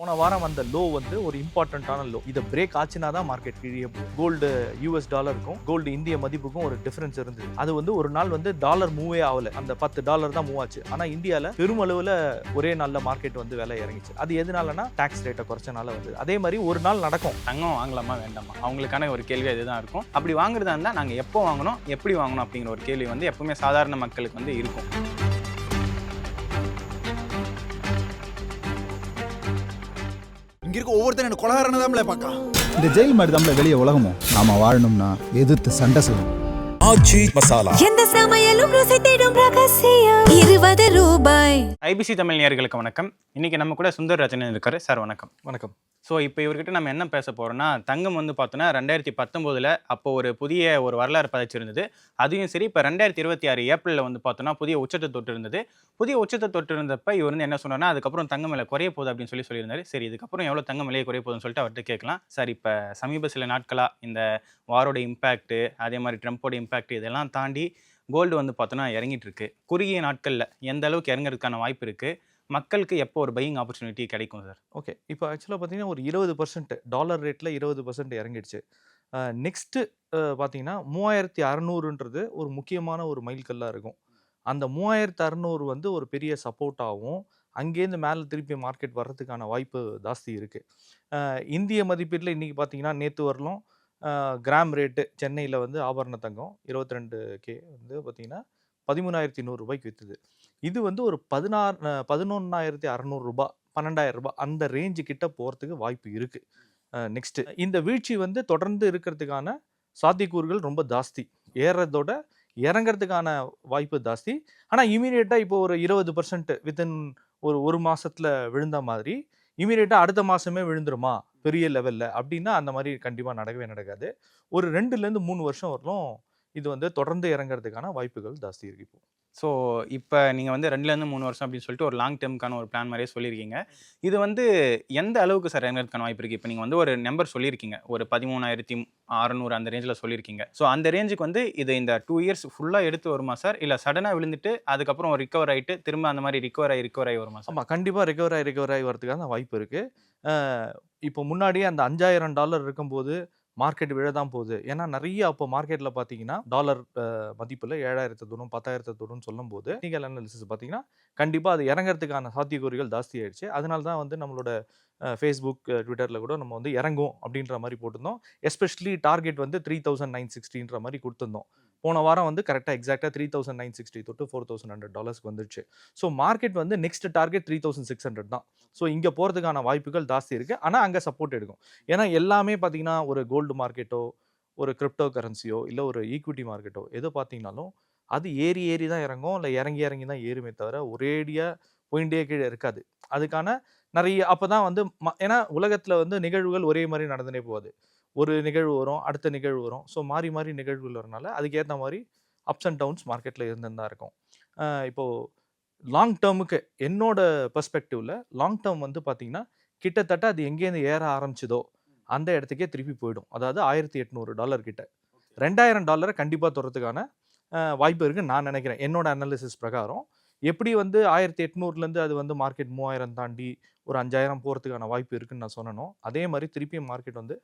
போன வாரம் வந்த லோ வந்து ஒரு இம்பார்ட்டன்டான லோ. இதை பிரேக் ஆச்சுனா தான் மார்க்கெட் கீழே போகும். கோல்டு யூஎஸ் டாலருக்கும் கோல்டு இந்திய மதிப்புக்கும் ஒரு டிஃபரன்ஸ் இருந்தது. அது வந்து ஒரு நாள் வந்து டாலர் மூவே ஆகல, அந்த $10 தான் மூவ் ஆச்சு. ஆனா இந்தியாவில் பெருமளவில் ஒரே நாளில் மார்க்கெட் வந்து விலை இறங்கிச்சு. அது எதனாலனா டாக்ஸ் ரேட்டை குறைச்சனால வந்து. அதே மாதிரி ஒரு நாள் நடக்கும். தங்கம் வாங்கலாமா வேண்டாமா, அவங்களுக்கான ஒரு கேள்வி அதுதான் இருக்கும். அப்படி வாங்குறதா இருந்தால் நாங்கள் எப்போ வாங்கணும், எப்படி வாங்கணும் அப்படிங்கிற ஒரு கேள்வி வந்து எப்பவுமே சாதாரண மக்களுக்கு வந்து இருக்கும். இங்க இருக்க ஒவ்வொருத்தரும் என்ன கொலகாரன தான்ல பாக்கா. இந்த ஜெயில் மாதிரி தான்ல வெளியே உலகமும். நாம வாழணும்னா எதிர்த்து சண்டை செய்யணும். ஆச்சி மசாலா எந்த சமையலும் ருசி தேடும் ரகசியம் ₹20. ஐபிசி தமிழ் நேயர்களுக்கு வணக்கம். இன்னைக்கு நம்ம கூட சுந்தர் ரஜனன் இருக்காரு. சார் வணக்கம். வணக்கம். ஸோ இப்போ இவர்கிட்ட நம்ம என்ன பேச போகிறோம்னா, தங்கம் வந்து பார்த்தோன்னா 2019 அப்போ ஒரு புதிய ஒரு வரலாறு பதிச்சிருந்தது. அதையும் சரி, இப்போ 2026 ஏப்ரலில் வந்து பார்த்தோன்னா புதிய உச்சத்தை தொட்டு இருந்தது. புதிய உச்சத்தை தொட்டு இருந்தப்ப இவர் வந்து என்ன சொன்னார்னா, அதுக்கப்புறம் தங்கம் விலை குறைய போகுது அப்படின்னு சொல்லியிருந்தாரு. சரி, இதுக்கப்புறம் எவ்வளோ தங்கம் விலையை குறைய போகுதுன்னு சொல்லிட்டு அவர்கிட்ட கேட்கலாம். சார், இப்போ சமீப சில நாட்களாக இந்த வாரோட இம்பேக்ட்டு, அதே மாதிரி ட்ரம்ப்போட இம்பேக்ட் இதெல்லாம் தாண்டி கோல்டு வந்து பார்த்தோன்னா இறங்கிட்டு இருக்கு. குறுகிய நாட்களில் எந்த அளவுக்கு இறங்குறதுக்கான வாய்ப்பு இருக்குது? மக்களுக்கு எப்போ ஒரு பையிங் ஆப்பர்ச்சுனிட்டி கிடைக்கும் சார்? ஓகே, இப்போ ஆக்சுவலாக பார்த்தீங்கன்னா ஒரு 20% டாலர் ரேட்டில் 20% இறங்கிடுச்சு. நெக்ஸ்ட்டு பார்த்தீங்கன்னா 3600ன்றது ஒரு முக்கியமான ஒரு மைல்கல்லாக இருக்கும். அந்த 3600 வந்து ஒரு பெரிய சப்போர்ட்டாகவும், அங்கேருந்து மேலே திருப்பி மார்க்கெட் வர்றதுக்கான வாய்ப்பு ஜாஸ்தி இருக்குது. இந்திய மதிப்பீட்டில் இன்றைக்கி பார்த்தீங்கன்னா நேற்று வரலும் கிராம் ரேட்டு சென்னையில் வந்து ஆபரண தங்கம் 22K வந்து பார்த்தீங்கன்னா ₹13,100 விற்றுது. இது வந்து ஒரு 11,600 ₹12,000 அந்த ரேஞ்சு கிட்ட போகிறதுக்கு வாய்ப்பு இருக்குது. நெக்ஸ்ட்டு இந்த வீழ்ச்சி வந்து தொடர்ந்து இருக்கிறதுக்கான சாத்தியக்கூறுகள் ரொம்ப ஜாஸ்தி. ஏறதோட இறங்கிறதுக்கான வாய்ப்பு ஜாஸ்தி. ஆனால் இமீடியட்டாக இப்போ ஒரு 20% வித்தின் ஒரு மாதத்தில் விழுந்த மாதிரி இமீடியட்டாக அடுத்த மாதமே விழுந்துருமா பெரிய லெவலில் அப்படின்னா அந்த மாதிரி கண்டிப்பாக நடக்கவே நடக்காது. ஒரு 2லேருந்து 3 வருஷம் வரலும் இது வந்து தொடர்ந்து இறங்கிறதுக்கான வாய்ப்புகள் ஜாஸ்தி இருக்குது. இப்போ ஸோ இப்போ நீங்கள் வந்து 2லேருந்து 3 வருஷம் அப்படின்னு சொல்லிட்டு ஒரு லாங் டேர்முக்கான ஒரு பிளான் மாதிரியே சொல்லியிருக்கீங்க. இது வந்து எந்த அளவுக்கு சார் இறங்குறதுக்கான வாய்ப்பு இருக்குது? இப்போ நீங்கள் வந்து ஒரு நம்பர் சொல்லியிருக்கீங்க, ஒரு 13,600 அந்த ரேஞ்சில் சொல்லியிருக்கீங்க. ஸோ அந்த ரேஞ்சுக்கு வந்து இது இந்த 2 இயர்ஸ் ஃபுல்லாக எடுத்து வருமா சார்? இல்லை சடனாக விழுந்துட்டு அதுக்கப்புறம் ரிகவர் ஆகிட்டு திரும்ப அந்த மாதிரி ரிகவர் ஆகி வருமா சார்? ஆமாம், கண்டிப்பாக ரிகவர் ஆகி வரதுக்கான வாய்ப்பு இருக்குது. இப்போ முன்னாடியே அந்த $5,000 இருக்கும்போது மார்க்கெட் விழ தான் போகுது. ஏன்னா நிறைய அப்போ மார்க்கெட்டில் பார்த்தீங்கன்னா டாலர் மதிப்பில் 7,000 தொடும் 10,000 தொடுன்னு சொல்லும்போது டெக்னிக்கல் அனாலிசிஸ் பார்த்தீங்கன்னா கண்டிப்பாக அது இறங்கிறதுக்கான சாத்தியக்கூறுகள் ஜாஸ்தி ஆயிடுச்சு. அதனால தான் வந்து நம்மளோட ஃபேஸ்புக், ட்விட்டரில் கூட நம்ம வந்து இறங்கும் அப்படின்ற மாதிரி போட்டிருந்தோம். எஸ்பெஷலி டார்கெட் வந்து 3,960ன்ற மாதிரி கொடுத்துருந்தோம். போன வாரம் வந்து கரெக்டாக எக்ஸாக்டாக 3,960 தொட்டு $4,100 வந்துடுச்சு. ஸோ மார்க்கெட் வந்து நெக்ஸ்ட் டார்கெட் 3,600 தான். ஸோ இங்கே போகிறதுக்கான வாய்ப்புகள் ஜாஸ்தி இருக்குது. ஆனால் அங்கே சப்போர்ட் எடுக்கும். ஏன்னா எல்லாமே பார்த்தீங்கன்னா ஒரு கோல்டு மார்க்கெட்டோ, ஒரு கிரிப்டோ கரன்சியோ, இல்லை ஒரு ஈக்விட்டி மார்க்கெட்டோ எதோ பார்த்தீங்கன்னாலும் அது ஏறி தான் இறங்கும், இல்லை இறங்கி தான் ஏறுமே தவிர ஒரேடியாக போயிண்டே கீழே இருக்காது. அதுக்கான நிறைய அப்போ தான் வந்து ஏன்னா உலகத்தில் வந்து நிகழ்வுகள் ஒரே மாதிரி நடந்துனே போகாது. ஒரு நிகழ்வு வரும், அடுத்த நிகழ்வு வரும். ஸோ மாறி நிகழ்வுகள் வரனால அதுக்கேற்ற மாதிரி அப்ஸ் அண்ட் டவுன்ஸ் மார்க்கெட்டில் இருந்துன்னு தான் இருக்கும். இப்போது லாங் டேர்முக்கு என்னோட பெர்ஸ்பெக்டிவில் லாங் டேர்ம் வந்து பார்த்திங்கன்னா கிட்டத்தட்ட அது எங்கேருந்து ஏற ஆரம்பிச்சதோ அந்த இடத்துக்கே திருப்பி போயிடும். அதாவது $1,800 கிட்ட $2,000 கண்டிப்பாக தொடுறதுக்கான வாய்ப்பு இருக்குன்னு நான் நினைக்கிறேன். என்னோட அனாலிசிஸ் பிரகாரம் எப்படி வந்து 1,800லேருந்து அது வந்து மார்க்கெட் 3,000 தாண்டி ஒரு 5,000 போகிறதுக்கான வாய்ப்பு இருக்குன்னு நான் சொன்னனோ, அதே மாதிரி திருப்பியும் மார்க்கெட் வந்து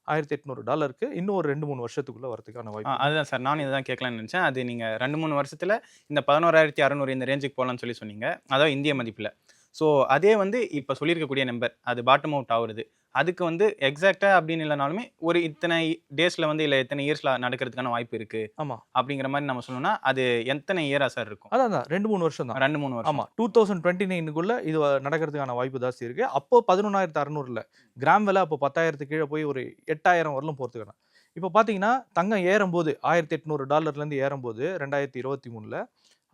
$1,800 இன்னும் ஒரு 2-3 வருஷத்துக்குள்ள வரதுக்கான வாய்ப்பு. அதுதான் சார், நானும் இதுதான் கேட்கலான்னு நினச்சேன். அது நீங்கள் 2-3 வருஷத்தில் இந்த 11,600 இந்த ரேஞ்சுக்கு போகலான்னு சொன்னீங்க, அதாவது இந்திய மதிப்பில். ஸோ அதே வந்து இப்போ சொல்லியிருக்கக்கூடிய நம்பர் அது பாட்டம் அவுட் ஆகுறது, அதுக்கு வந்து எக்ஸாக்டாக அப்படின்னு இல்லைனாலுமே ஒரு இத்தனை டேஸில் வந்து இல்லை இத்தனை இயர்ஸில் நடக்கிறதுக்கான வாய்ப்பு இருக்குது. ஆமாம், அப்படிங்கிற மாதிரி நம்ம சொல்லணும்னா அது எத்தனை இயராக சார் இருக்கும்? அதான் 2-3 வருஷம் தான். 2-3 வருஷம். ஆமாம், 2029க்குள்ளே இது நடக்கிறதுக்கான வாய்ப்பு ஜாஸ்தி இருக்குது. அப்போது 11,600 கிராம் விலை அப்போ 10,000 கீழே போய் ஒரு 8,000 வரலும் போகிறதுக்கான. இப்போ பார்த்தீங்கன்னா தங்கம் ஏறும்போது $1,800 ஏறும்போது 2023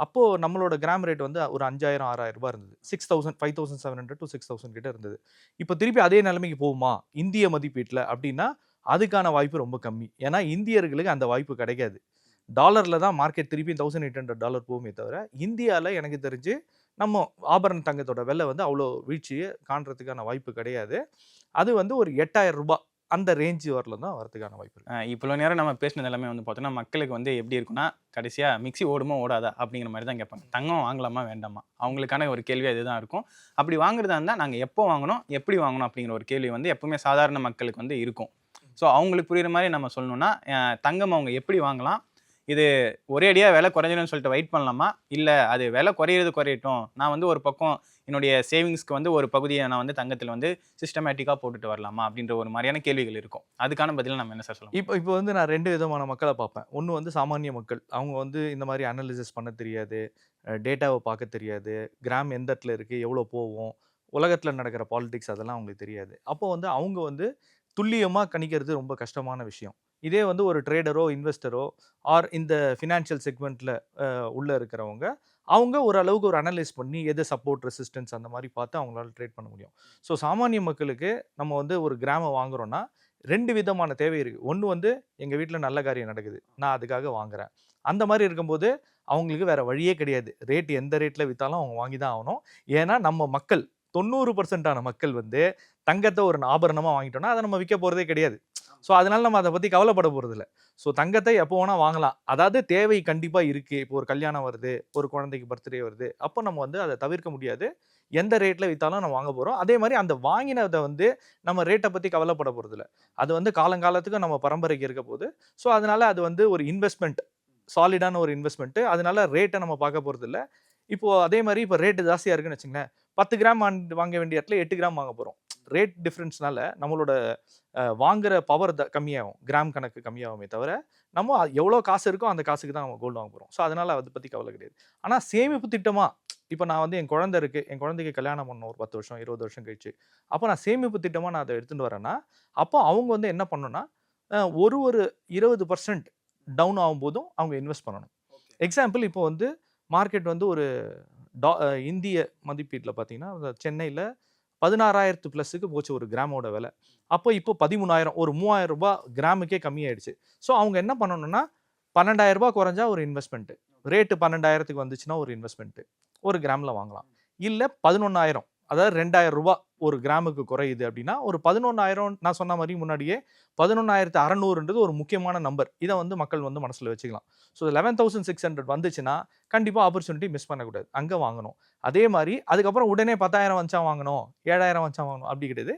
அப்போது நம்மளோட கிராம் ரேட் வந்து ஒரு 5,000-6,000 இருந்தது. 5,700 to 6,000 கிட்ட இருந்தது. இப்போ திருப்பி அதே நிலைமைக்கு போகுமா இந்திய மதிப்பீட்டில் அப்படின்னா அதுக்கான வாய்ப்பு ரொம்ப கம்மி. ஏன்னா இந்தியர்களுக்கு அந்த வாய்ப்பு கிடைக்காது. டாலரில் தான் மார்க்கெட் திருப்பி $1,800 போகுமே தவிர இந்தியாவில் எனக்கு தெரிஞ்சு நம்ம ஆபரண தங்கத்தோட விலை வந்து அவ்வளோ வீழ்ச்சியை காண்றதுக்கான வாய்ப்பு கிடையாது. அது வந்து ஒரு $8,000 அந்த ரேஞ்ச் வரல தான் வரதுக்கான வாய்ப்பு இருக்கு. இவ்வளோ நேரம் நம்ம பேசினது எல்லாமே வந்து பார்த்தோன்னா மக்களுக்கு வந்து எப்படி இருக்குன்னா கடைசியாக மிக்ஸி ஓடுமோ ஓடாதா அப்படிங்கிற மாதிரி தான் கேட்பாங்க. தங்கம் வாங்கலாமா வேண்டாமா அவங்களுக்கான ஒரு கேள்வி அதுதான் இருக்கும். அப்படி வாங்குறதா இருந்தால் நாங்கள் எப்போ வாங்கணும் எப்படி வாங்கணும் அப்படிங்கிற ஒரு கேள்வி வந்து எப்பவுமே சாதாரண மக்களுக்கு வந்து இருக்கும். ஸோ அவங்களுக்கு புரியுற மாதிரி நம்ம சொல்லணும்னா தங்கம் அவங்க எப்படி வாங்கலாம், இது ஒரே அடியாக விலை குறைஞ்சிடும்னு சொல்லிட்டு வெயிட் பண்ணலாமா, இல்லை அது விலை குறையட்டும், நான் வந்து ஒரு பக்கம் என்னுடைய சேவிங்ஸ்க்கு வந்து ஒரு பகுதியை நான் வந்து தங்கத்தில் வந்து சிஸ்டமேட்டிக்காக போட்டுட்டு வரலாமா அப்படின்ற ஒரு மாதிரியான கேள்விகள் இருக்கும். அதுக்கான பதிலை நம்ம என்ன சார் சொல்லலாம்? இப்போ வந்து நான் 2 விதமான மக்களை பார்ப்பேன். ஒண்ணு வந்து சாமானிய மக்கள். அவங்க வந்து இந்த மாரி அனலிசிஸ் பண்ண தெரியாது. டேட்டாவ பார்க்க தெரியாது. கிராம் எந்த இடத்துல இருக்கு, எவ்வளோ போகும், உலகத்துல நடக்கிற பாலிடிக்ஸ் அதெல்லாம் அவங்களுக்கு தெரியாது. அப்போ வந்து அவங்க வந்து துல்லியமா கணிக்கிறது ரொம்ப கஷ்டமான விஷயம். இதே வந்து ஒரு ட்ரேடரோ, இன்வெஸ்டரோ ஆர் இந்த ஃபினான்ஷியல் செக்மெண்ட்ல உள்ள இருக்கிறவங்க, அவங்க ஓரளவுக்கு ஒரு அனலைஸ் பண்ணி எது சப்போர்ட், ரெசிஸ்டன்ஸ் அந்த மாரி பார்த்து அவங்களால ட்ரேட் பண்ண முடியும். ஸோ சாமானிய மக்களுக்கு நம்ம வந்து ஒரு கிராம வாங்குறோம்னா 2 விதமான தேவை இருக்கு. ஒண்ணு வந்து எங்க வீட்ல நல்ல காரியம் நடக்குது. நான் அதுக்காக வாங்குறேன். அந்த மாரி இருக்கும்போது அவங்களுக்கு வேற வழியே கிடையாது. ரேட் எந்த ரேட்ல வித்தாலும் அவங்க வாங்கி தான் ஆகணும். ஏன்னா நம்ம மக்கள் 90% மக்கள் வந்து தங்கத்த ஒரு ஆபரணமா வாங்கிட்டோம்னா, அத நம்ம விக்க போறதே கிடையாது. ஸோ அதனால நம்ம அத பத்தி கவலைப்பட போறதில்ல. ஸோ தங்கத்த எப்போ வேணா வாங்கலாம். அதாவது தேவை கண்டிப்பா இருக்கு. இப்போ ஒரு கல்யாணம் வருது, ஒரு குழந்தைக்கு பர்த்டே வருது. அப்போ நம்ம வந்து அத தவிர்க்க முடியாது. எந்த ரேட்ல வித்தாலும் நம்ம வாங்க போறோம். அதே மாரி அந்த வாங்கினத வந்து நம்ம ரேட்ட பத்தி கவலைப்பட போறதில்ல. அது வந்து காலங்காலத்துக்கு நம்ம பரம்பரைக்கு இருக்க போது. ஸோ அதனால அது வந்து ஒரு இன்வெஸ்ட்மென்ட். சாலிடான ஒரு இன்வெஸ்ட்மென்ட். அதனால ரேட்ட நம்ம பார்க்க போறதில்ல. இப்போ அதே மாரி இப்போ ரேட் ஜாஸ்தியா இருக்குன்னு வச்சுக்கங்களேன். 10 கிராம் வாங்க வேண்டிய இடத்துல 8 கிராம் வாங்க போறோம். ரேட் டிஃபரன்ஸ்னால நம்மளோட வாங்குற பவர் கம்மியாகும். கிராம் கணக்கு கம்மியாகுமே தவிர, நம்ம எவ்வளோ காசு இருக்கோ அந்த காசுக்கு தான் நம்ம கோல்டு வாங்க போறோம். ஸோ அதனால அத பத்தி கவலை கிடையாது. ஆனா சேமிப்பு திட்டமா இப்போ நான் வந்து என் குழந்தை இருக்கு. என் குழந்தைக்கு கல்யாணம் பண்ணணும் ஒரு 10 வருஷம், 20 வருஷம் கழிச்சு. அப்போ நான் சேமிப்பு திட்டமா நான் அத எடுத்துட்டு வரேன்னா, அப்போ அவங்க வந்து என்ன பண்ணணும்னா, ஒரு 20% டவுன் ஆகும்போதும் அவங்க இன்வெஸ்ட் பண்ணணும். எக்ஸாம்பிள் இப்போ வந்து மார்க்கெட் வந்து ஒரு இந்திய மதிப்பீட்ல பார்த்தீங்கன்னா, சென்னையில 16,000 பிளஸுக்கு போச்சு ஒரு கிராமோட விலை. அப்போ இப்போ 13,000 ஒரு ரூ. 3,000 கிராமுக்கே கம்மியாயிடுச்சு. ஸோ அவங்க என்ன பண்ணணும்னா, ரூ. 12,000 குறைஞ்சா ஒரு இன்வெஸ்ட்மென்ட். ரேட் 12,000க்கு வந்துச்சுன்னா ஒரு இன்வெஸ்ட்மென்ட். ஒரு கிராம்ல வாங்கலாம். இல்ல 11,000 அதாவது ரூ. 2,000 ஒரு கிராமுக்கு குறையுது அப்படின்னா, ஒரு 11,000 நான் சொன்ன மாரி முன்னாடியே 11,600ன்றது ஒரு முக்கியமான நம்பர். இத வந்து மக்கள் வந்து மனசுல வச்சுக்கலாம். ஸோ 11,600 வந்துச்சுன்னா, கண்டிப்பா ஆப்பர்ச்சுனிட்டி மிஸ் பண்ணக்கூடாது. அங்க வாங்கணும். அதே மாரி அதுக்கப்புறம் உடனே 10,000 வந்துச்சா வாங்கணும், 7,000 வந்துச்சா வாங்கணும் அப்படி கிடையாது.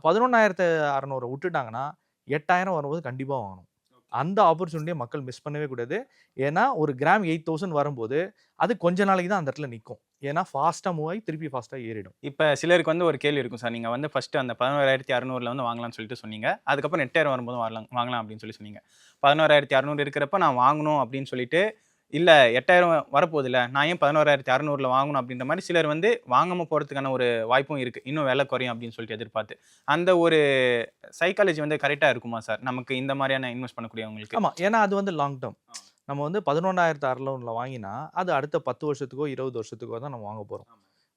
11,600 விட்டுட்டாங்கன்னா, 8,000 வரும்போது கண்டிப்பா வாங்கணும். அந்த ஆப்பர்ச்சுனிட்டிய மக்கள் மிஸ் பண்ணவே கூடாது. ஏன்னா, ஒரு கிராம் 8,000 வரும்போது, அது கொஞ்ச நாளைக்கு தான் அந்த இடத்துல நிக்கும். ஏன்னா ஃபாஸ்ட்டா மூவ் ஆகி திருப்பி ஃபாஸ்ட்டா ஏறிடும். இப்போ சிலருக்கு வந்து ஒரு கேள்வி இருக்கும் சார். நீங்க வந்து ஃபர்ஸ்ட் அந்த 11,600ல வந்து வாங்கலாம்னு சொல்லிட்டு சொன்னீங்க. அதுக்கப்புறம் 8,000 வரும்போது வாங்கலாம் அப்படின்னு சொல்லி சொன்னீங்க. 11,600 இருக்கிறப்ப நான் வாங்கணும் அப்படின்னு சொல்லிட்டு, இல்ல 8,000 வரப்போகுதுல்ல, நான் ஏன் 11,600ல வாங்கணும் அப்படின்ற மாரி சிலர் வந்து வாங்காம போறதுக்கான ஒரு வாய்ப்பும் இருக்கு. இன்னும் விலை குறையும் அப்படின்னு சொல்லிட்டு எதிர்பார்த்து. அந்த ஒரு சைக்காலஜி வந்து கரெக்ட்டா இருக்குமா சார்? நமக்கு இந்த மாரியான இன்வெஸ்ட் பண்ணக்கூடியவங்களுக்கு? ஆமா. ஏன்னா அது வந்து லாங் டெர்ம். நம்ம வந்து 11,600ல வாங்கினா, அது அடுத்த 10 வருஷத்துக்கோ, 20 வருஷத்துக்கோ தான் நம்ம வாங்க போறோம்.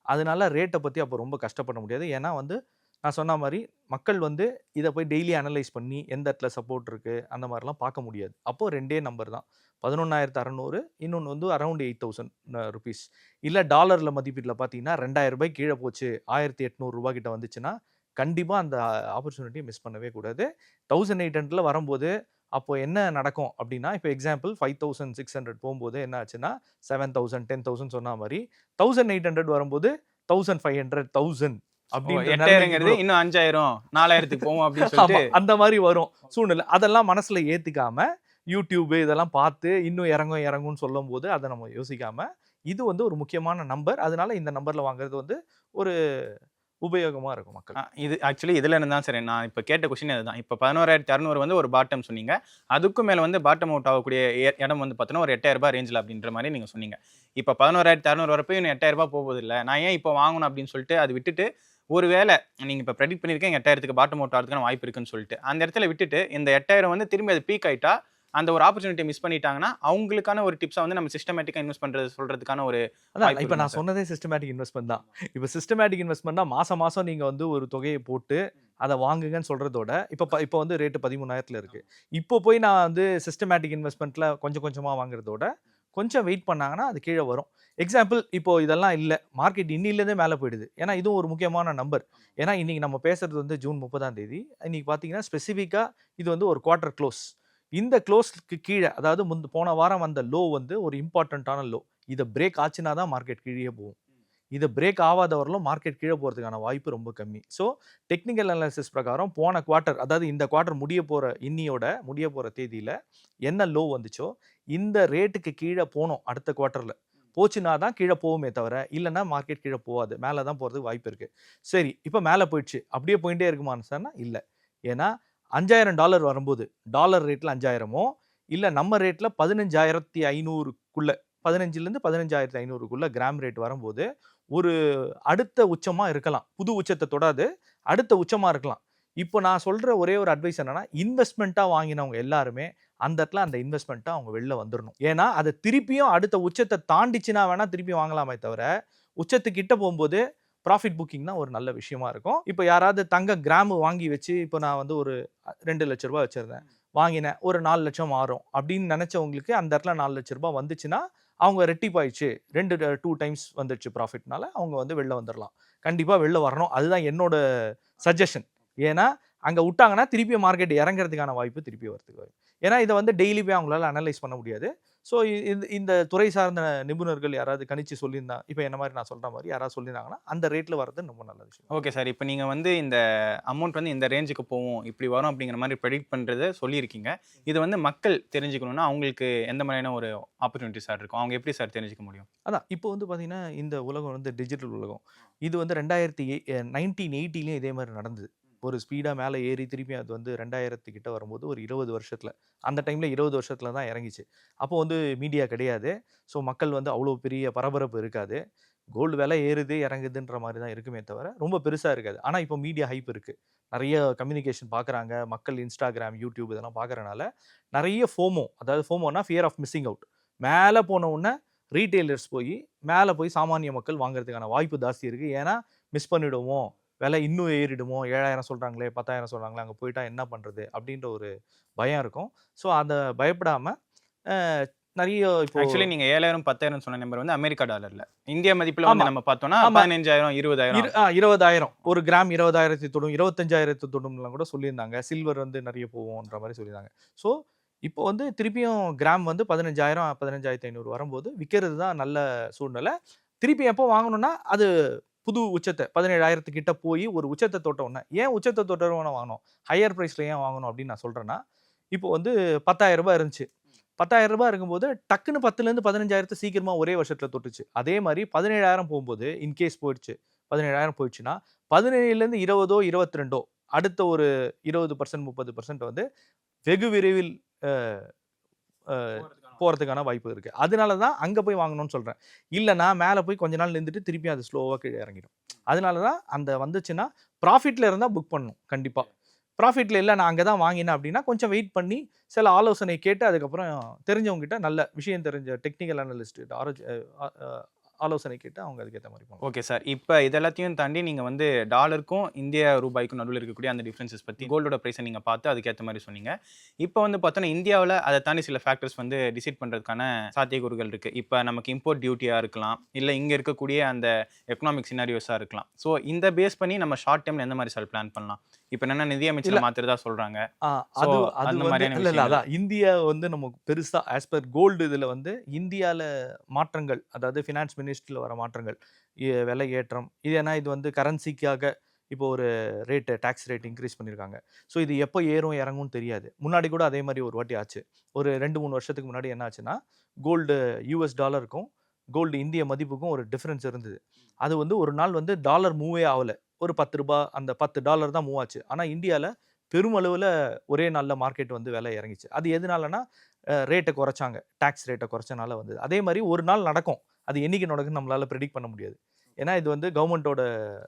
அதனால ரேட்ட பத்தி அப்போ ரொம்ப கஷ்டப்பட முடியாது. ஏன்னா வந்து நான் சொன்ன மாரி மக்கள் வந்து இத போய் டெய்லி அனலைஸ் பண்ணி எந்த இடத்துல சப்போர்ட் இருக்கு, அந்த மாரிலாம் பார்க்க முடியாது. அப்போ 2டே நம்பர் தான். 11,600 இன்னொன்னு வந்து அரவுண்ட் 8,000 ரூப்பீஸ். இல்ல டாலர்ல மதிப்பீட்ல பார்த்தீங்கன்னா, ரூ. 2,000 கீழ போச்சு. ரூ. 1,800 கிட்ட வந்துச்சுன்னா, கண்டிப்பா அந்த ஆப்பர்ச்சுனிட்டிய மிஸ் பண்ணவே கூடாது. 1,800ல வரும்போது அப்போ என்ன நடக்கும் அப்படின்னா, இப்போ எக்ஸாம்பிள் 5,600 போம்போது என்ன ஆச்சுன்னா, 7,000 10,000 சொன்ன மாரி 1,800 வரும்போது 1,500 1,000 அப்படின்ற நிலைமைக்கு 8,000ங்கிறது இன்னும் 5,000 4,000க்கு போவோம் அப்படின்னு ஆமா. சொல்லிட்டு அந்த மாரி வரும் சூழ்நிலை. அதெல்லாம் மனசுல ஏத்துக்காம, YouTube இதெல்லாம் பார்த்து இன்னும் இறங்கும்னு சொல்லும்போது, அத நம்ம யோசிக்காம, இது வந்து ஒரு முக்கியமான நம்பர். அதனால இந்த நம்பர்ல வாங்குறது வந்து ஒரு உபயோகமா இருக்கும் மக்கள். இது ஆக்சுவலி இதுல இருந்து தான் சரி. நான் இப்ப கேட்ட கொஸ்டின் அதுதான். இப்ப 11,600 வந்து ஒரு பாட்டம் சொன்னீங்க. அதுக்கும் மேல வந்து பாட்டம் அவுட் ஆகக்கூடிய இடம் வந்து பார்த்தீங்கன்னா, ஒரு ரூ. 8,000 ரேஞ்சில அப்படின்ற மாரி நீங்க சொன்னீங்க. இப்ப 11,600 வரப்பயும் இன்னும் ரூ. 8,000 போகுதில்ல. நான் ஏன் இப்ப வாங்கணும் அப்படின்னு சொல்லிட்டு அது விட்டுட்டு, ஒரு வேள நீங்க இப்ப பிரெடிக்ட் பண்ணியிருக்கீங்க 8,000க்கு பாட்டம் அவுட் ஆகுறதுக்கான வாய்ப்பு இருக்குன்னு சொல்லிட்டு. அந்த இடத்துல விட்டுட்டு இந்த 8,000 வந்து திரும்பி அது பீக் ஆயிட்டா, அந்த ஒரு ஆப்பர்ச்சுனிட்டிய மிஸ் பண்ணிட்டாங்கன்னா, அவங்களுக்கான ஒரு டிப்ஸா வந்து நம்ம சிஸ்டமேட்டிக்கா இன்வெஸ்ட் பண்றது சொல்றதுக்கான ஒரு அதான் வாய்ப்பு இப்ப இருக்குமா நான் சார்? சொன்னதே சிஸ்டமேட்டிக் இன்வெஸ்ட்மென்ட் தான். இப்ப சிஸ்டமேட்டிக் இன்வெஸ்ட்மென்ட்னா மாசம் மாசம் நீங்க வந்து ஒரு தொகைய போட்டு அத வாங்குங்கன்னு சொல்றதோட, இப்ப வந்து ரேட் 13,000ல இருக்கு. இப்போ போய் நான் வந்து சிஸ்டமேட்டிக் இன்வெஸ்ட்மென்ட்ல கொஞ்சம் கொஞ்சமா வாங்குறதோட, கொஞ்சம் வெயிட் பண்ணாங்கன்னா அது கீழே வரும். எக்ஸாம்பிள் இப்போ இதெல்லாம் இல்ல. மார்க்கெட் இன்னிலேருந்தே மேல போயிடுது. ஏன்னா இதுவும் ஒரு முக்கியமான நம்பர். ஏன்னா இன்னைக்கு நம்ம பேசுறது வந்து ஜூன் 30ஆம் தேதி. இன்னைக்கு பார்த்தீங்கன்னா ஸ்பெசிஃபிக்கா இது வந்து ஒரு குவார்ட்டர் க்ளோஸ். இந்த க்ளோஸ்க்கு கீழ அதாவது போன வாரம் வந்த லோ வந்து ஒரு இம்பார்ட்டன்ட்டான லோ. இத பிரேக் ஆச்சுனா தான் மார்க்கெட் கீழயே போகும். இத பிரேக் ஆவாத வரலும் மார்க்கெட் கீழ போறதுக்கான வாய்ப்பு ரொம்ப கம்மி. ஸோ டெக்னிக்கல் அனாலிசிஸ் பிரகாரம் போன குவார்ட்டர் அதாவது இந்த குவார்ட்டர் முடிய போற தேதியில என்ன லோ வந்துச்சோ இந்த ரேட்டுக்கு கீழ போணும் அடுத்த குவார்ட்டர்ல. போச்சுனா தான் கீழ போகுமே தவிர, இல்லன்னா மார்க்கெட் கீழ போவாது. மேல தான் போறதுக்கு வாய்ப்பு இருக்கு. சரி, இப்ப மேல போயிடுச்சு. அப்படியே போயிட்டே இருக்குமான்னு சொன்னா இல்ல. ஏன்னா $5000 வரும்போது, டாலர் ரேட்ல 5000மோ, இல்ல நம்ம ரேட்ல 15,500க்குள்ள 15லேருந்து 15,500க்குள்ள கிராம் ரேட் வரும்போது, ஒரு அடுத்த உச்சமா இருக்கலாம். புது உச்சத்த தொடாது. அடுத்த உச்சமா இருக்கலாம். இப்போ நான் சொல்ற ஒரே ஒரு அட்வைஸ் என்னன்னா, இன்வெஸ்ட்மென்ட்டா வாங்கினவங்க எல்லாருமே அந்த இடத்துல அந்த இன்வெஸ்ட்மென்ட்டா அவங்க வெளில வந்துரணும். ஏன்னா, அது திருப்பியும் அடுத்த உச்சத்த தாண்டிச்சுனா வேணா திருப்பி வாங்கலாமே தவிர, உச்சத்துக்கிட்ட போம்போது ப்ராஃபிட் புக்கிங் தான் ஒரு நல்ல விஷயமா இருக்கும். இப்போ யாராவது தங்க கிராம் வாங்கி வச்சு, இப்போ நான் வந்து ஒரு ₹2 லட்சம் வச்சிருந்தேன். வாங்கினேன். ஒரு 4 லட்சம் மாறும் அப்படின்னு நெனச்சவங்களுக்கு அந்த இடத்துல ₹4 லட்சம் வந்துச்சுன்னா, அவங்க ரெட்டிப்பாயிடுச்சு. 2 டைம்ஸ் வந்துடுச்சு ப்ராஃபிட்னால அவங்க வந்து வெளில வந்துரலாம். கண்டிப்பா வெளில வரணும். அதுதான் என்னோட சஜஷன். ஏன்னா, அங்க உட்டாங்கன்னா திருப்பி மார்க்கெட் இறங்குறதுக்கான வாய்ப்பு திருப்பி வரதுக்கு வாய்ப்பு. ஏன்னா, இத வந்து டெய்லி போய் அவங்களால அனலைஸ் பண்ண முடியாது. ஸோ இந்த துறை சார்ந்த நிபுணர்கள் யாராவது கணிச்சு சொல்லியிருந்தா, இப்ப என்ன மாரி நான் சொல்ற மாரி யாராவது சொல்லியிருந்தாங்கன்னா, அந்த ரேட்ல வரது ரொம்ப நல்ல விஷயம். Okay sir. இப்ப நீங்க வந்து இந்த அமௌண்ட் வந்து இந்த ரேஞ்சுக்கு போவும், இப்படி வரும் அப்படிங்கிற மாரி பிரெடிக்ட் பண்றத சொல்லியிருக்கீங்க. இது வந்து மக்கள் தெரிஞ்சுக்கணும்னா, அவங்களுக்கு எந்த மாதிரியான ஒரு ஆப்பர்ச்சுனிட்டி சார் இருக்கும்? அவங்க எப்படி சார் தெரிஞ்சுக்க முடியும்? அதான் இப்போ வந்து பார்த்தீங்கன்னா, இந்த உலகம் வந்து டிஜிட்டல் உலகம். இது வந்து 1980லயும் இதே மாரி நடந்தது. ஒரு ஸ்பீடா மேல ஏறி திருப்பி அது வந்து 2000 கிட்ட வரும்போது ஒரு 20 வருஷத்துல. அந்த டைம்ல 20 வருஷத்துல தான் இறங்கிச்சு. அப்போ வந்து மீடியா கிடையாது. ஸோ மக்கள் வந்து அவ்வளோ பெரிய பரபரப்பு இருக்காது. கோல்டு விலை ஏறுது, இறங்குதுன்ற மாரி தான் இருக்குமே தவிர, ரொம்ப பெருசா இருக்காது. ஆனா இப்போ மீடியா ஹைப் இருக்கு. நெறைய கம்யூனிகேஷன் பார்க்குறாங்க. மக்கள் Instagram, YouTube இதெல்லாம் பார்க்கறனால, நெறைய ஃபோமோ அதாவது ஃபோமோனா ஃபியர் ஆஃப் மிஸ்ஸிங் அவுட். மேல போன உடனே ரீட்டெயிலர்ஸ் மேல போய் சாமானிய மக்கள் வாங்குறதுக்கான வாய்ப்பு ஜாஸ்தி இருக்கு. ஏன்னா, மிஸ் பண்ணிடுவோமோ! விலை இன்னும் ஏறிடுமோ! 7000 சொல்றாங்களே, 10,000 சொல்றாங்களே, அங்க போயிட்டா என்ன பண்றது? அப்படின்ற ஒரு பயம் இருக்கும். ஸோ அத பயப்படாம அ நெறைய இப்போ ஆக்சுவலி நீங்க 7,000, 10,000 சொன்ன நம்பர் வந்து அமெரிக்கா டாலர்ல. இந்தியா மதிப்புல வந்து ஆமா. நம்ம பார்த்தோம்னா ஆமா. 15,000, 20,000 20,000 ஒரு கிராம் 20,000 தொடும், 25,000 தொடும்லாம் கூட சொல்லியிருந்தாங்க. சில்வர் வந்து நெறைய போகும்ன்ற மாரி சொல்லியிருந்தாங்க. ஸோ இப்போ வந்து திருப்பியும் கிராம் வந்து 15,000, 15,500 வரும்போது விக்கிறது தான் நல்ல சூழ்நிலை. திருப்பி எப்போ வாங்கணும்னா, அது புது உச்சத்த 17,000 கிட்ட போய் ஒரு உச்சத்த தொட்ட உடனே, ஏன் உச்சத்த தொட்ட உடனே வாங்கணும்? ஹையர் பிரைஸ்ல ஏன் வாங்கணும் அப்படின்னு நான் சொல்றேன்னா, இப்போ வந்து ரூ. 10,000 இருந்துச்சு. ரூ. 10,000 இருக்கும்போது டக்குன்னு 10லேருந்து 15,000 சீக்கிரமா ஒரே வருஷத்துல தொட்டுச்சு. அதே மாரி 17,000 போகும்போது இன்கேஸ் போயிடுச்சு. 17,000 போயிடுச்சுன்னா, 17லேருந்து 20ஓ, 22ஓ அடுத்த ஒரு 20%, 30% வந்து வெகு விரைவில் அ அ போறதுக்கான வாய்ப்பு இருக்கு. அதனால தான் அங்க போய் வாங்கணும்னு சொல்றேன். இல்லன்னா மேல போய் கொஞ்ச நாள் நின்னுட்டு திருப்பி அது ஸ்லோவா கீழ இறங்கிடும். அதனால தான் அந்த வந்துச்சுன்னா, ப்ராஃபிட்ல இருந்தா புக் பண்ணணும் கண்டிப்பா. ப்ராஃபிட்ல இல்ல நான் அங்க தான் வாங்கினேன் அப்படின்னா, கொஞ்சம் வெயிட் பண்ணி சில ஆலோசனை கேட்டு அதுக்கப்புறம் தெரிஞ்சவங்க கிட்ட நல்ல விஷயம் தெரிஞ்ச டெக்னிக்கல் அனலிஸ்ட் ஆலோசனை கேட்டு அவங்க அதுக்கேத்த மாரி பண்ணணும். Okay sir. இப்ப இது எல்லாத்தையும் தாண்டி நீங்க வந்து டாலருக்கும், இந்திய ரூபாய்க்கும் நடுவுல இருக்கக்கூடிய அந்த டிஃபரன்ஸஸ் பத்தி கோல்டோட பிரைஸ நீங்க பார்த்து அதுக்கேத்த மாரி சொன்னீங்க. இப்ப வந்து பார்த்தோம்னா, இந்தியாவுல அத தாண்டி சில ஃபேக்டர்ஸ் வந்து டிசைட் பண்றதுக்கான சாத்தியக்கூறுகள் இருக்கு. இப்ப நமக்கு இம்போர்ட் டியூட்டியா இருக்கலாம். இல்ல இங்க இருக்கக்கூடிய அந்த எக்கனாமிக் சினாரியோஸா இருக்கலாம். ஸோ இந்த பேஸ் பண்ணி நம்ம ஷார்ட் டெர்ம்ல எந்த மாரி சார் பிளான் பண்ணலாம்? இப்ப என்னன்னா நிதி அமைச்சர மாத்துறதா சொல்றாங்க. ஆ, ஸோ அது அந்த வந்து மாரியான இல்ல விஷயங்கள். அதான் இந்தியா வந்து நமக்கு பெருசா ஆஸ் பர் கோல்டு இதுல வந்து இந்தியால மாற்றங்கள் அதாவது ஃபினான்ஸ் மினிஸ்ட்ரியில வர மாற்றங்கள் விலை ஏற்றம் இது ஏன்னா இது வந்து கரன்சிக்காக இப்போ ஒரு டாக்ஸ் ரேட் இன்க்ரீஸ் பண்ணியிருக்காங்க. ஸோ இது எப்போ ஏறும் இறங்கும்னு தெரியாது. முன்னாடி கூட அதே மாதிரி ஒரு வாட்டி ஆச்சு. ஒரு 2-3 வருஷத்துக்கு முன்னாடி என்ன ஆச்சுன்னா, கோல்டு யுஎஸ் டாலருக்கும் கோல்டு இந்திய மதிப்புக்கும் ஒரு டிஃபரன்ஸ் இருந்தது. அது வந்து ஒரு நாள் வந்து டாலர் மூவே ஆகல. ஒரு ₹10 அந்த $10 தான் மூவ் ஆச்சு. ஆனா இந்தியால பெருமளவுல ஒரே நாள்ல மார்க்கெட் வந்து விலை இறங்கிச்சு. அது எதனாலனா ரேட்ட குறைச்சாங்க. டாக்ஸ் ரேட்ட குறைச்சனால வந்தது. அதே மாரி ஒரு நாள் நடக்கும். அது என்னைக்கு நடக்கும்னு நம்மளால பிரெடிக்ட் பண்ண முடியாது. ஏன்னா இது வந்து கவர்மெண்ட்டோட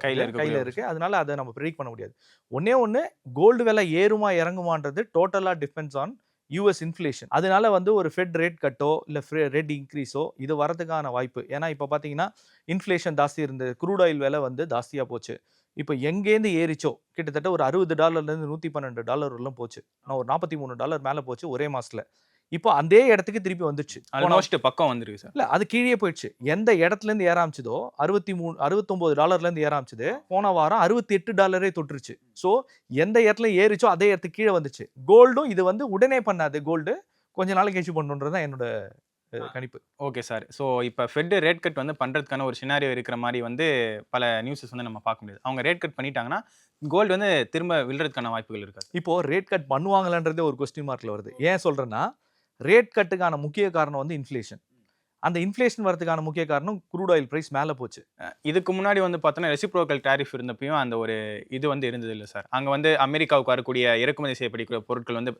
கையில இருக்கக்கூடிய இருக்கு. அதனால அத நம்ம பிரெடிக்ட் பண்ண முடியாது. ஒண்ணே ஒண்ணு கோல்டு விலை ஏறுமா இறங்குமான்றது டோட்டலா டிபெண்ட்ஸ் ஆன் யுஎஸ் இன்ஃப்ளேஷன். அதனால வந்து ஒரு ஃபெட் ரேட் கட்டோ இல்ல ரேட் இன்க்ரீஸோ இது வரதுக்கான வாய்ப்பு. ஏன்னா இப்ப பார்த்தீங்கன்னா இன்ஃப்ளேஷன் ஜாஸ்தி இருந்தது. க்ரூட் ஆயில் விலை வந்து ஜாஸ்தியா போச்சு. இப்ப எங்கேருந்து ஏறிச்சோ கிட்டத்தட்ட ஒரு $60லேருந்து $112 வரலும் போச்சு. நான் ஒரு $43 மேல போச்சு ஒரே மாசத்துல. இப்போ அதே இடத்துக்கு திருப்பி வந்துச்சு. ஆல்மோஸ்ட் பக்கம் வந்துருக்கு சார். இல்ல அது கீழே போயிடுச்சு. எந்த இடத்துல இருந்து ஏற ஆரம்பிச்சதோ $69 ஏற ஆரம்பிச்சது. போன வாரம் $68 தொட்டுருச்சு. ஸோ எந்த இடத்துல ஏறிச்சோ அதே இடத்துக்கு கீழே வந்துச்சு. கோல்டும் இது வந்து உடனே பண்ணாது. கோல்டு கொஞ்ச நாள் கழிச்சு பண்ணுன்றது தான் என்னோட கணிப்பு. Okay sir. ஸோ இப்போ ஃபெட் ரேட் கட் வந்து பண்ணுறதுக்கான ஒரு சினாரியோ இருக்கிற மாதிரி வந்து பல நியூஸஸ் வந்து நம்ம பார்க்க முடியாது. அவங்க ரேட் கட் பண்ணிட்டாங்கன்னா கோல்டு வந்து திரும்ப விழுறதுக்கான வாய்ப்புகள் இருக்காது. இப்போ ரேட் கட் பண்ணுவாங்களான்றதே ஒரு கொஸ்டின் மார்க்ல வருது. ஏன் சொல்றேன்னா ரேட் கட்டுக்கான முக்கிய காரணம் வந்து இன்ஃப்ளேஷன். அந்த இன்ஃப்ளேஷன் வரதுக்கான முக்கிய காரணம் க்ரூட் ஆயில் பிரைஸ் மேலே போச்சு. இதுக்கு முன்னாடி வந்து பார்த்தோன்னா ரெசிப்ரோக்கல் டாரிஃப் இருந்தப்பையும் அந்த ஒரு இது வந்து இருந்தது இல்லை சார். அங்கே வந்து அமெரிக்காவுக்கு வரக்கூடிய இறக்குமதி செய்யப்படக்கூடிய பொருட்கள் வந்து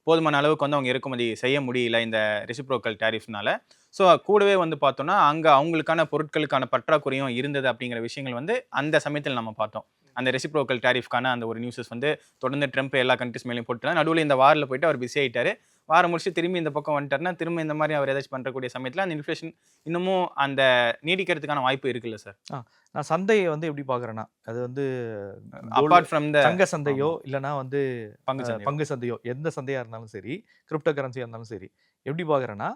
போதுமான அளவுக்கு வந்து அவங்க இறக்குமதி செய்ய முடியல இந்த ரெசிப்ரோக்கல் டாரிஃப்னால. ஸோ கூடவே வந்து பார்த்தோன்னா அங்கே அவங்களுக்கான பொருட்களுக்கான பற்றாக்குறையும் இருந்தது அப்படிங்கிற விஷயங்கள் வந்து அந்த சமயத்தில் நம்ம பார்த்தோம். அந்த ரெசிப்ரோக்கல் டாரிஃப்கான அந்த ஒரு நியூஸஸ் வந்து தொடர்ந்து ட்ரம்ப் எல்லா கண்ட்ரிஸ் மேலேயும் போட்டுலாம் நடுவில் இந்த வாரில் போயிட்டு அவர் பிஸி ஆகிட்டாரு. வாரம் முடிச்சு திரும்பி இந்த பக்கம் வந்துட்டாருன்னா திரும்ப இந்த மாதிரி அவர் ஏதாச்சும் பண்ணுறக்கூடிய சமயத்தில் அந்த இன்ஃப்ளேஷன் இன்னமும் அந்த நீடிக்கிறதுக்கான வாய்ப்பு இருக்குல்ல சார்? நான் சந்தையை வந்து எப்படி பார்க்குறேன்னா அது வந்து அப்பார்ட் ஃப்ரம் த தங்க சந்தையோ இல்லைனா வந்து பங்கு பங்கு சந்தையோ எந்த சந்தையாக இருந்தாலும் சரி, கிரிப்டோ கரன்சியாக இருந்தாலும் சரி, எப்படி பார்க்குறேன்னா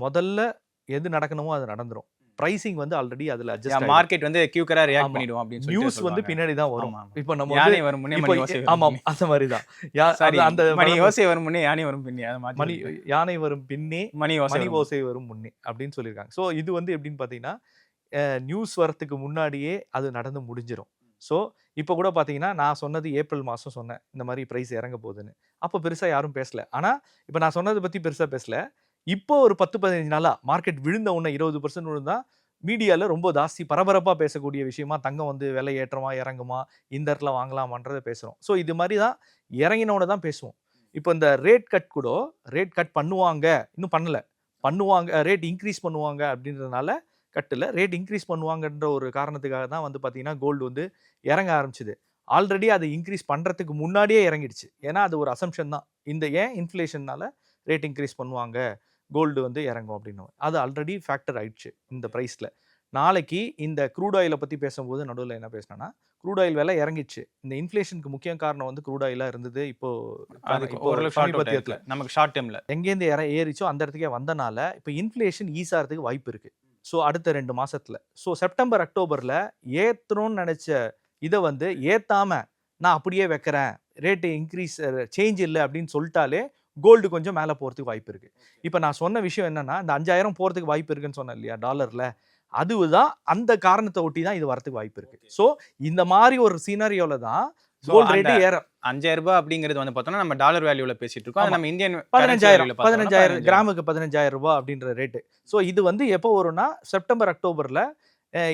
முதல்ல எது நடக்கணுமோ அது நடந்துரும். பிரைசிங் வந்து ஆல்ரெடி அதுல அட்ஜஸ்ட் மார்க்கெட் வந்து கியூக்கரா ரியாக்ட் பண்ணிடுவோம் அப்படின்னு சொல்லி நியூஸ் வந்து பின்னாடி தான் வரும். இப்போ நம்ம யானை வரும் முன்னே மணி ஓசை வரும். ஆமாம் அந்த மாதிரி தான். அந்த மணி ஓசை வரும் முன்னே யானை வரும் பின்னே. மணி யானை வரும் பின்னே மணி ஓசை வரும் முன்னே அப்படின்னு சொல்லியிருக்காங்க. ஸோ இது வந்து எப்படின்னு பார்த்தீங்கன்னா நியூஸ் வரத்துக்கு முன்னாடியே அது நடந்து முடிஞ்சிடும். ஸோ இப்போ கூட பார்த்தீங்கன்னா நான் சொன்னது ஏப்ரல் மாதம் சொன்னேன் இந்த மாதிரி ப்ரைஸ் இறங்க போகுதுன்னு. அப்போ பெருசாக யாரும் பேசல. ஆனால் இப்போ நான் சொன்னதை பற்றி பெருசாக பேசல. இப்போ ஒரு 10-15 நாளா மார்க்கெட் விழுந்த உடனே 20% விழுந்தா மீடியாவில் ரொம்ப ஜாஸ்தி பரபரப்பாக பேசக்கூடிய விஷயமா தங்கம் வந்து விலை ஏற்றமா இறங்குமா இந்த இடத்துல வாங்கலாமான்றதை பேசுகிறோம். ஸோ இது மாதிரி தான் இறங்கினோன்னு தான் பேசுவோம். இப்போ இந்த ரேட் கட் கூட ரேட் கட் பண்ணுவாங்க, இன்னும் பண்ணலை, பண்ணுவாங்க, ரேட் இன்க்ரீஸ் பண்ணுவாங்க அப்படின்றதுனால கட்டில் ரேட் இன்க்ரீஸ் பண்ணுவாங்கன்ற ஒரு காரணத்துக்காக தான் வந்து பார்த்தீங்கன்னா கோல்டு வந்து இறங்க ஆரம்பிச்சுது. ஆல்ரெடி அது இன்க்ரீஸ் பண்ணுறதுக்கு முன்னாடியே இறங்கிடுச்சு. ஏன்னா அது ஒரு அசம்ஷன் தான். இந்த ஏன் இன்ஃப்ளேஷன்னால ரேட் இன்க்ரீஸ் பண்ணுவாங்க, கோல்டு வந்து இறங்கும் அப்படின்னு அது ஆல்ரெடி ஃபேக்டர் ஆயிடுச்சு இந்த ப்ரைஸில். நாளைக்கு இந்த க்ரூட் ஆயிலை பற்றி பேசும்போது நடுவில் என்ன பேசினேன்னா க்ரூட் ஆயில் விலை இறங்கிடுச்சு. இந்த இன்ஃப்ளேஷனுக்கு முக்கிய காரணம் வந்து க்ரூட் ஆயிலாக இருந்தது. இப்போ சமீபத்தியத்தில் நமக்கு ஷார்ட் டைமில் எங்கேருந்து ஏறிச்சோ அந்த இடத்துக்கே வந்தனால இப்போ இன்ஃப்ளேஷன் ஈஸாகிறதுக்கு வாய்ப்பு இருக்குது. ஸோ அடுத்த 2 மாதத்தில் ஸோ செப்டம்பர் அக்டோபரில் ஏற்றணும்னு நினச்ச இதை வந்து ஏற்றாமல் நான் அப்படியே வைக்கிறேன், ரேட்டு இன்க்ரீஸ் சேஞ்ச் இல்லை அப்படின்னு சொல்லிட்டாலே கோல்டு கொஞ்சம் மேலே போகிறதுக்கு வாய்ப்பு இருக்குது. இப்போ நான் சொன்ன விஷயம் என்னென்னா இந்த 5000 போகிறதுக்கு வாய்ப்பு இருக்குன்னு சொன்னேன் இல்லையா டாலரில், அதுதான் அந்த காரணத்தை ஒட்டி தான் இது வரதுக்கு வாய்ப்பு இருக்குது. ஸோ இந்த மாதிரி ஒரு சீனரியோவில் தான் கோல்டு ரேட்டு ஏற 5000 ரூபாய் அப்படிங்கிறது வந்து பார்த்தோம்னா நம்ம டாலர் வேல்யூல பேசிட்டு இருக்கோம். அது நம்ம இந்தியன் 15,000 கிராமுக்கு 15,000 ரூபாய் அப்படின்ற ரேட்டு. ஸோ இது வந்து எப்போ வரும்னா செப்டம்பர் அக்டோபரில்.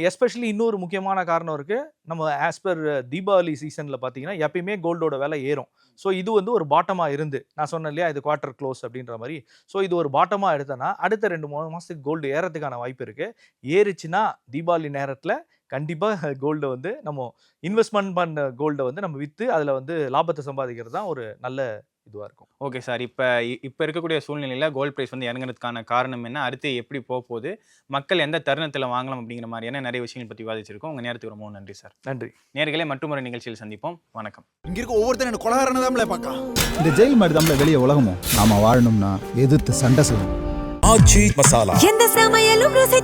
எஸ்பெஷலி இன்னொரு முக்கியமான காரணம் இருக்குது. நம்ம ஆஸ் பர் தீபாவளி சீசனில் பார்த்தீங்கன்னா எப்பயுமே கோல்டோட விலை ஏறும். ஸோ இது வந்து ஒரு பாட்டமாக இருந்து நான் சொன்னேன் இல்லையா இது குவார்ட்டர் க்ளோஸ் அப்படின்ற மாதிரி. ஸோ இது ஒரு பாட்டமாக எடுத்தேன்னா அடுத்த 2-3 மாதத்துக்கு கோல்டு ஏறதுக்கான வாய்ப்பு இருக்குது. ஏறிச்சுன்னா தீபாவளி நேரத்தில் கண்டிப்பாக கோல்டை வந்து நம்ம இன்வெஸ்ட்மெண்ட் பண்ண கோல்டை வந்து நம்ம விற்று அதில் வந்து லாபத்தை சம்பாதிக்கிறது தான் ஒரு நல்ல இதுவாக இருக்கும். Okay sir. இப்போ இருக்கக்கூடிய சூழ்நிலையில் கோல்ட் ப்ரைஸ் வந்து இறங்குறதுக்கான காரணம் என்ன, அடுத்து எப்படி போகுது, மக்கள் எந்த தருணத்தில் வாங்கலாம் அப்படிங்கிற மாதிரியான நிறைய விஷயங்கள் பற்றி விவாதிச்சிருக்கோம். உங்கள் நேரத்துக்கு ரொம்ப நன்றி சார். நன்றி நேயர்களே, மற்றொரு நிகழ்ச்சியில் சந்திப்போம். வணக்கம். இங்க இருக்க ஒவ்வொருத்தரும் எனக்கு கொலகாரனதாம்ல பாக்கா. இந்த ஜெயில் மாதிரி தான் வெளியே உலகமும் நாம வாழணும்னா எதிர்த்து சண்டை செய்யணும். எந்த சமையலும் ருசி